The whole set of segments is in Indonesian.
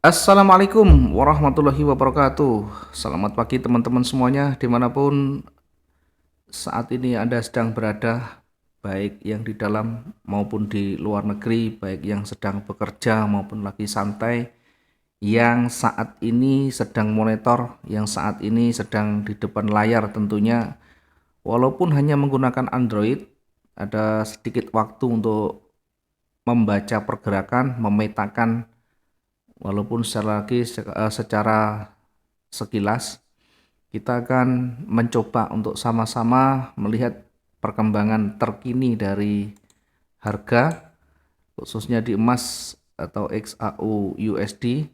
Assalamualaikum warahmatullahi wabarakatuh. Selamat pagi teman-teman semuanya dimanapun saat ini Anda sedang berada, baik yang di dalam maupun di luar negeri, baik yang sedang bekerja maupun lagi santai, yang saat ini sedang monitor, yang saat ini sedang di depan layar tentunya. Walaupun hanya menggunakan Android, ada sedikit waktu untuk membaca pergerakan, memetakan, walaupun secara sekilas kita akan mencoba untuk sama-sama melihat perkembangan terkini dari harga khususnya di emas atau XAU USD.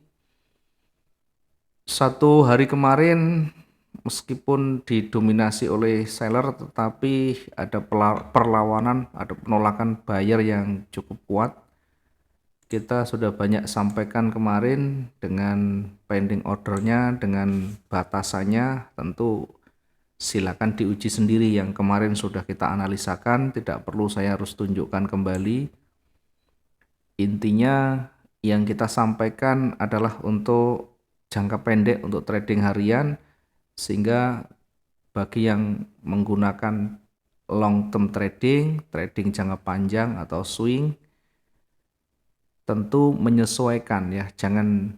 Satu hari kemarin meskipun didominasi oleh seller, tetapi ada perlawanan, ada penolakan buyer yang cukup kuat. Kita sudah banyak sampaikan kemarin dengan pending ordernya, dengan batasannya. Tentu silakan diuji sendiri, yang kemarin sudah kita analisakan, tidak perlu saya harus tunjukkan kembali. Intinya yang kita sampaikan adalah untuk jangka pendek, untuk trading harian, sehingga bagi yang menggunakan long term trading, trading jangka panjang atau swing, tentu menyesuaikan ya, jangan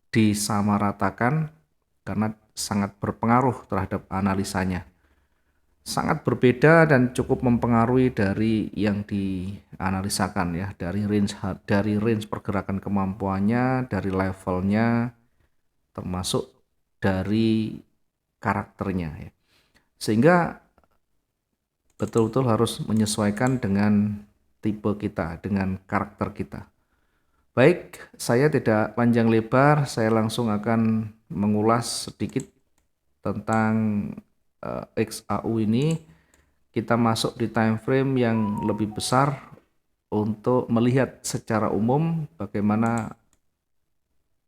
disamaratakan karena sangat berpengaruh terhadap analisanya. Sangat berbeda dan cukup mempengaruhi dari yang dianalisakan ya, dari range pergerakan kemampuannya, dari levelnya, termasuk dari karakternya ya. Sehingga betul-betul harus menyesuaikan dengan tipe kita, dengan karakter kita. Baik, saya tidak panjang lebar, saya langsung akan mengulas sedikit tentang XAU ini. Kita masuk di time frame yang lebih besar untuk melihat secara umum bagaimana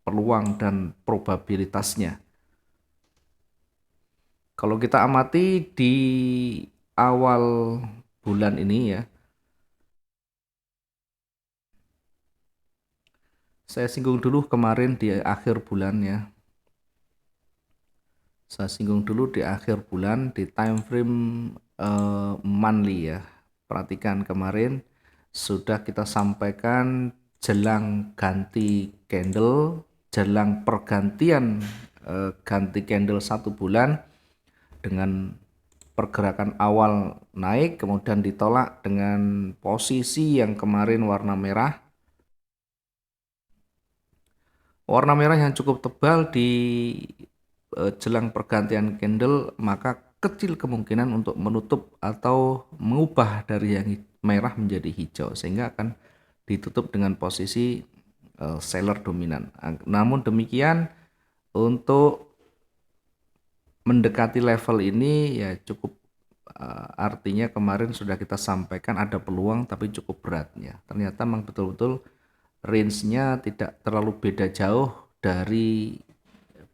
peluang dan probabilitasnya. Kalau kita amati di awal bulan ini ya, saya singgung dulu kemarin di akhir bulan ya. Saya singgung dulu di akhir bulan di time frame monthly ya. Perhatikan kemarin sudah kita sampaikan jelang ganti candle, jelang pergantian ganti candle 1 bulan dengan pergerakan awal naik kemudian ditolak dengan posisi yang kemarin warna merah. Warna merah yang cukup tebal di jelang pergantian candle, maka kecil kemungkinan untuk menutup atau mengubah dari yang merah menjadi hijau, sehingga akan ditutup dengan posisi seller dominan. Namun demikian, untuk mendekati level ini ya cukup, artinya kemarin sudah kita sampaikan ada peluang tapi cukup berat ya. Ternyata memang betul-betul range-nya tidak terlalu beda jauh dari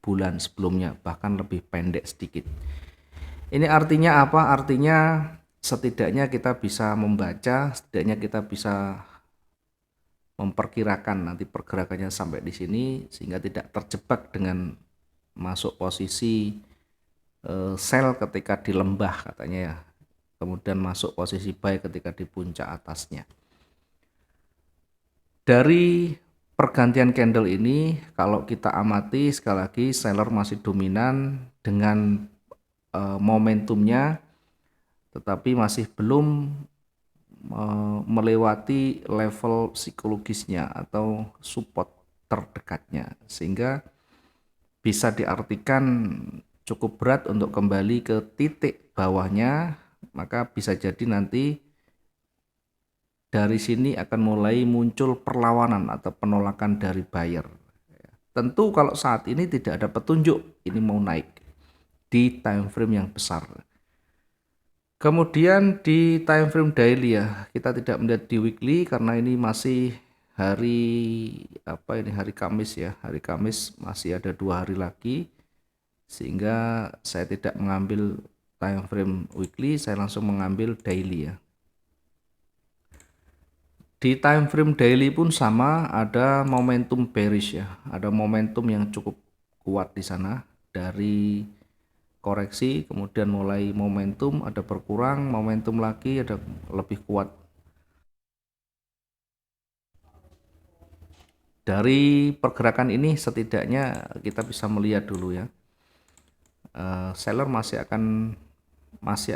bulan sebelumnya, bahkan lebih pendek sedikit. Ini artinya apa? Artinya setidaknya kita bisa membaca, setidaknya kita bisa memperkirakan nanti pergerakannya sampai di sini sehingga tidak terjebak dengan masuk posisi sell ketika di lembah katanya ya. Kemudian masuk posisi buy ketika di puncak atasnya. Dari pergantian candle ini kalau kita amati sekali lagi seller masih dominan dengan momentumnya, tetapi masih belum melewati level psikologisnya atau support terdekatnya, sehingga bisa diartikan cukup berat untuk kembali ke titik bawahnya. Maka bisa jadi nanti dari sini akan mulai muncul perlawanan atau penolakan dari buyer. Tentu kalau saat ini tidak ada petunjuk ini mau naik di time frame yang besar. Kemudian di time frame daily ya, kita tidak melihat di weekly karena ini masih hari apa ini, hari Kamis ya. Hari Kamis masih ada 2 hari lagi, sehingga saya tidak mengambil time frame weekly, saya langsung mengambil daily ya. Di time frame daily pun sama, ada momentum bearish ya, ada momentum yang cukup kuat di sana dari koreksi, kemudian mulai momentum ada berkurang, momentum lagi ada lebih kuat. Dari pergerakan ini setidaknya kita bisa melihat dulu ya, seller masih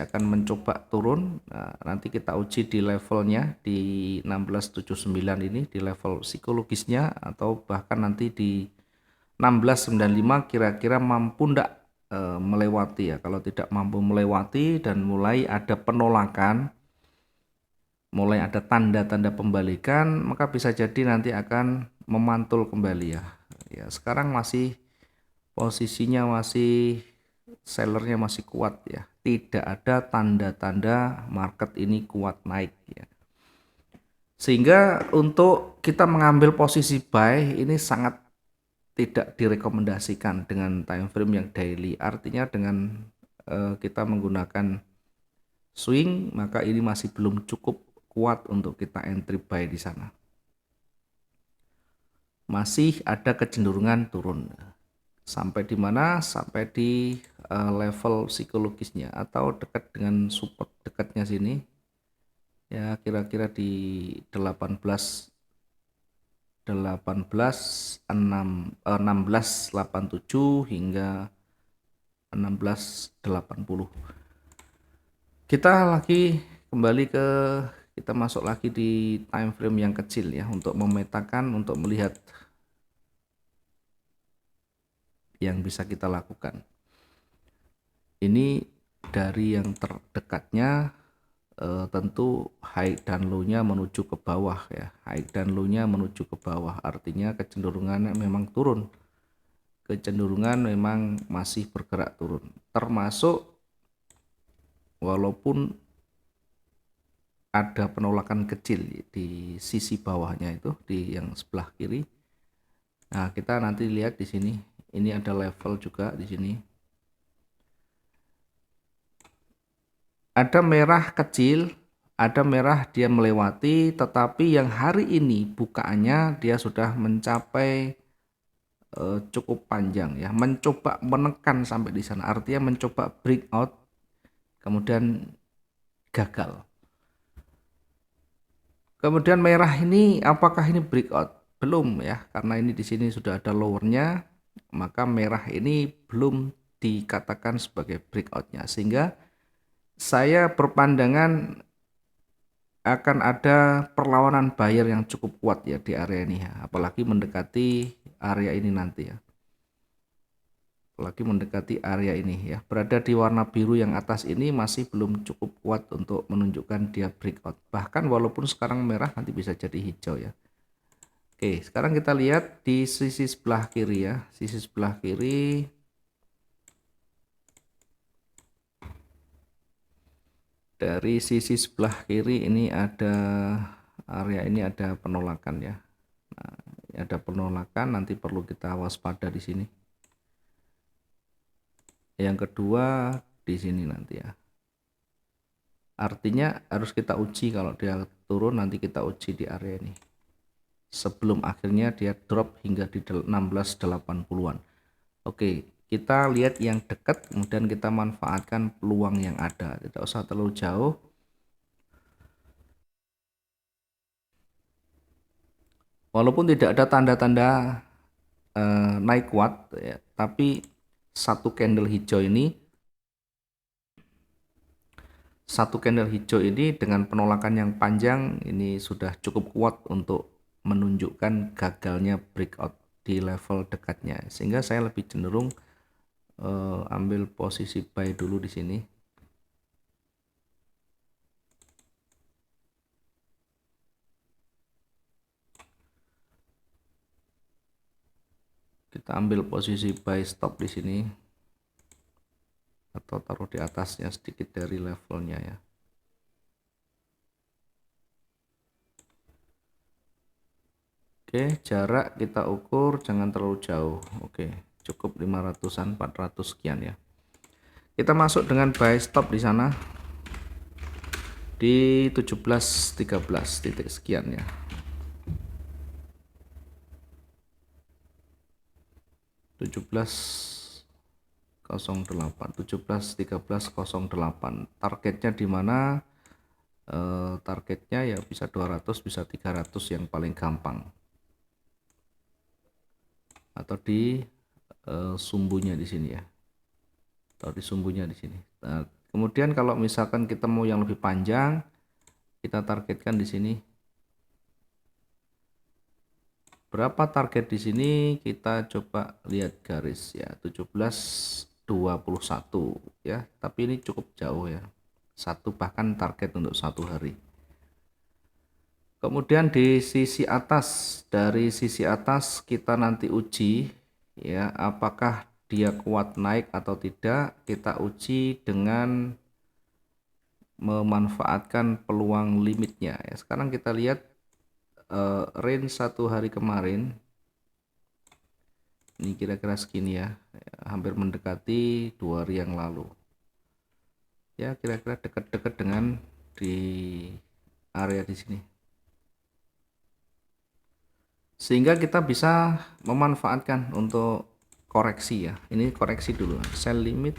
akan mencoba turun. Nah, nanti kita uji di levelnya di 1679 ini, di level psikologisnya, atau bahkan nanti di 1695 kira-kira mampu ndak melewati ya. Kalau tidak mampu melewati dan mulai ada penolakan, mulai ada tanda-tanda pembalikan, maka bisa jadi nanti akan memantul kembali ya. Ya, sekarang masih posisinya sellernya masih kuat ya. Tidak ada tanda-tanda market ini kuat naik ya. Sehingga untuk kita mengambil posisi buy ini sangat tidak direkomendasikan dengan time frame yang daily. Artinya dengan kita menggunakan swing, maka ini masih belum cukup kuat untuk kita entry buy di sana. Masih ada kecenderungan turun. Sampai di mana? Sampai di level psikologisnya atau dekat dengan support dekatnya sini. Ya, kira-kira di 1687 hingga 1680. Kita masuk lagi di time frame yang kecil ya, untuk memetakan, untuk melihat yang bisa kita lakukan. Ini dari yang terdekatnya, tentu high dan low-nya menuju ke bawah ya. High dan low-nya menuju ke bawah, artinya kecenderungannya memang turun. Kecenderungan memang masih bergerak turun. Termasuk walaupun ada penolakan kecil di sisi bawahnya itu, di yang sebelah kiri. Nah, kita nanti lihat di sini. Ini ada level juga di sini. Ada merah kecil, ada merah dia melewati, tetapi yang hari ini bukaannya dia sudah mencapai cukup panjang ya, mencoba menekan sampai di sana, artinya mencoba breakout kemudian gagal. Kemudian merah ini apakah ini breakout? Belum ya, karena ini di sini sudah ada lowernya, maka merah ini belum dikatakan sebagai breakoutnya, sehingga saya berpandangan akan ada perlawanan buyer yang cukup kuat ya di area ini ya, apalagi mendekati area ini nanti ya. Apalagi mendekati area ini ya, berada di warna biru yang atas ini masih belum cukup kuat untuk menunjukkan dia breakout. Bahkan walaupun sekarang merah, nanti bisa jadi hijau ya. Oke, sekarang kita lihat di sisi sebelah kiri ya. Sisi sebelah kiri, dari sisi sebelah kiri ini ada area, ini ada penolakan ya. Nah, ada penolakan, nanti perlu kita waspada di sini. Yang kedua di sini nanti ya. Artinya harus kita uji, kalau dia turun nanti kita uji di area ini. Sebelum akhirnya dia drop hingga di 1680-an. Oke, kita lihat yang dekat, kemudian kita manfaatkan peluang yang ada. Tidak usah terlalu jauh. Walaupun tidak ada tanda-tanda naik kuat ya, tapi satu candle hijau ini dengan penolakan yang panjang ini sudah cukup kuat untuk menunjukkan gagalnya breakout di level dekatnya, sehingga saya lebih cenderung ambil posisi buy dulu di sini. Kita ambil posisi buy stop di sini, atau taruh di atasnya sedikit dari levelnya ya. Oke, jarak kita ukur jangan terlalu jauh. Oke, cukup 500-an, 400 sekian ya. Kita masuk dengan buy stop di sana. di 17.13 titik sekian ya. 17.08 targetnya di mana? Targetnya ya bisa 200 bisa 300 yang paling gampang, atau di sumbunya di sini ya, atau di sumbunya di sini. Nah, kemudian kalau misalkan kita mau yang lebih panjang, kita targetkan di sini. Berapa target di sini? Kita coba lihat garis ya, 17.21 ya, tapi ini cukup jauh ya. Bahkan target untuk 1 hari. Kemudian di sisi atas, dari sisi atas kita nanti uji ya, apakah dia kuat naik atau tidak. Kita uji dengan memanfaatkan peluang limitnya ya. Sekarang kita lihat range 1 hari kemarin ini kira-kira segini ya, hampir mendekati 2 hari yang lalu ya, kira-kira dekat-dekat dengan di area di sini, sehingga kita bisa memanfaatkan untuk koreksi ya. Ini koreksi dulu, sell limit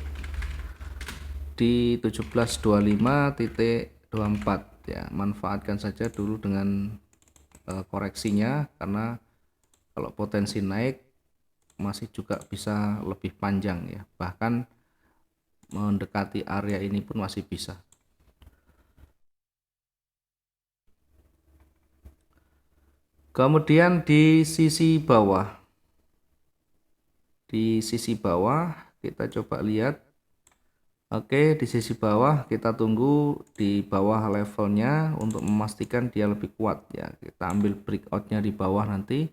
di 17.25.24 ya, manfaatkan saja dulu dengan koreksinya, karena kalau potensi naik masih juga bisa lebih panjang ya, bahkan mendekati area ini pun masih bisa. Kemudian di sisi bawah, kita coba lihat. Oke, di sisi bawah kita tunggu di bawah levelnya untuk memastikan dia lebih kuat ya. Kita ambil breakoutnya di bawah nanti,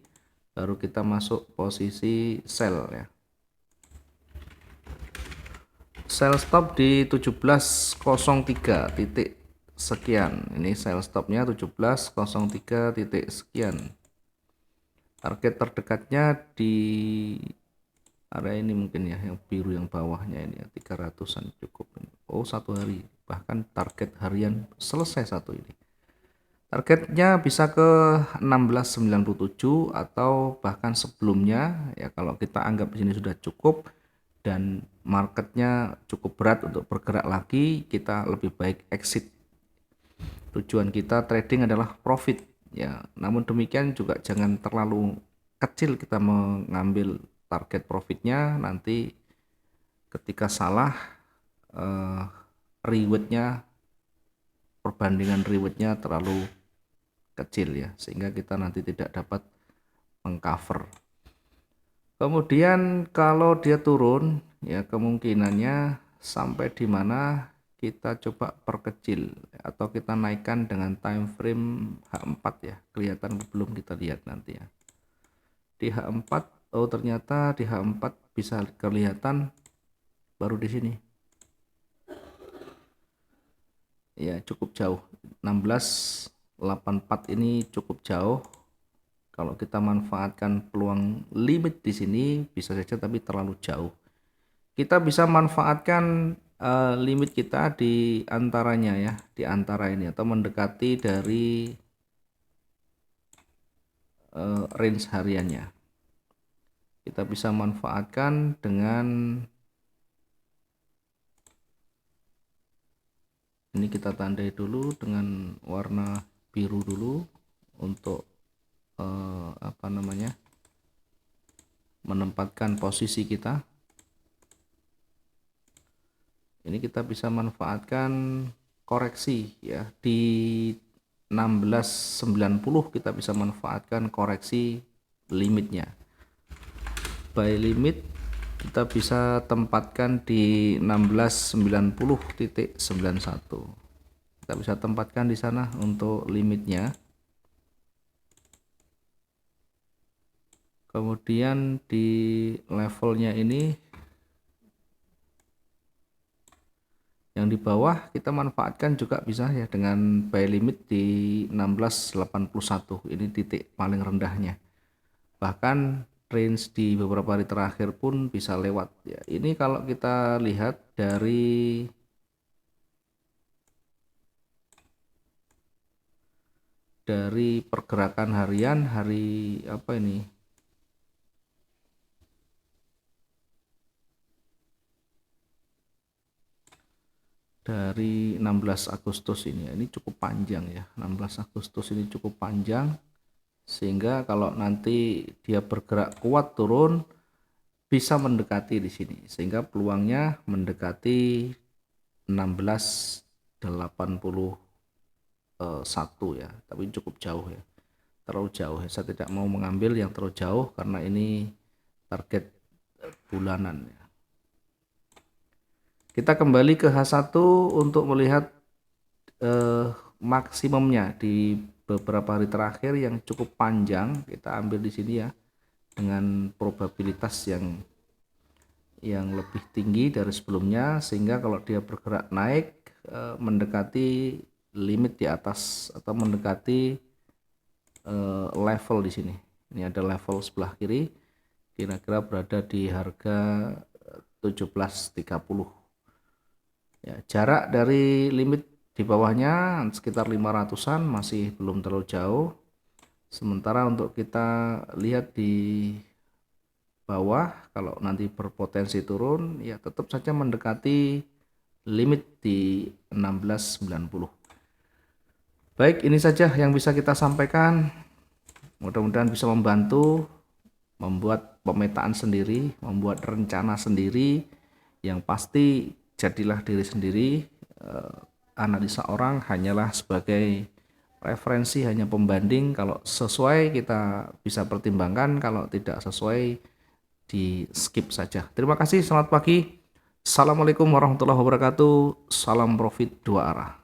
baru kita masuk posisi sell ya. Sell stop di 17.03 titik sekian. Ini sell stopnya 17.03 titik sekian. Target terdekatnya di area ini mungkin ya, yang biru yang bawahnya ini ya, 300-an cukup ini. Oh, 1 hari, bahkan target harian selesai satu ini. Targetnya bisa ke 16.97 atau bahkan sebelumnya ya. Kalau kita anggap di sini sudah cukup dan marketnya cukup berat untuk bergerak lagi, kita lebih baik exit. Tujuan kita trading adalah profit ya. Namun demikian juga jangan terlalu kecil kita mengambil target profitnya, nanti ketika salah rewardnya, perbandingan rewardnya terlalu kecil ya, sehingga kita nanti tidak dapat mengcover. Kemudian kalau dia turun ya, kemungkinannya sampai di mana kita coba perkecil atau kita naikkan dengan time frame H4 ya. Kelihatan belum, kita lihat nanti ya. Di H4, oh ternyata di H4 bisa kelihatan baru di sini. Ya, cukup jauh. 16.84 ini cukup jauh. Kalau kita manfaatkan peluang limit di sini bisa saja, tapi terlalu jauh. Kita bisa manfaatkan limit kita di antaranya ya, di antara ini atau mendekati dari range hariannya. Kita bisa manfaatkan dengan ini, kita tandai dulu dengan warna biru dulu untuk menempatkan posisi kita. Ini kita bisa manfaatkan koreksi ya, di 16.90 kita bisa manfaatkan koreksi limitnya. Buy limit kita bisa tempatkan di 16.90.91. Kita bisa tempatkan di sana untuk limitnya. Kemudian di levelnya ini yang di bawah kita manfaatkan juga bisa ya, dengan buy limit di 16.81. Ini titik paling rendahnya. Bahkan range di beberapa hari terakhir pun bisa lewat ya. Ini kalau kita lihat dari dari pergerakan harian hari apa ini? Dari 16 Agustus ini cukup panjang ya. 16 Agustus ini cukup panjang, sehingga kalau nanti dia bergerak kuat turun bisa mendekati di sini, sehingga peluangnya mendekati 1681 ya, tapi cukup jauh ya, terlalu jauh ya. Saya tidak mau mengambil yang terlalu jauh karena ini target bulanan ya. Kita kembali ke H1 untuk melihat maksimumnya di beberapa hari terakhir yang cukup panjang. Kita ambil di sini ya, dengan probabilitas yang lebih tinggi dari sebelumnya, sehingga kalau dia bergerak naik mendekati limit di atas atau mendekati level di sini. Ini ada level sebelah kiri, kira-kira berada di harga 17.30 ya. Jarak dari limit di bawahnya sekitar 500-an, masih belum terlalu jauh. Sementara untuk kita lihat di bawah, kalau nanti berpotensi turun ya tetap saja mendekati limit di 1690. Baik, ini saja yang bisa kita sampaikan. Mudah-mudahan bisa membantu membuat pemetaan sendiri, membuat rencana sendiri. Yang pasti jadilah diri sendiri. Analisa orang hanyalah sebagai referensi, hanya pembanding. Kalau sesuai kita bisa pertimbangkan, kalau tidak sesuai di skip saja. Terima kasih, selamat pagi. Assalamualaikum warahmatullahi wabarakatuh. Salam profit dua arah.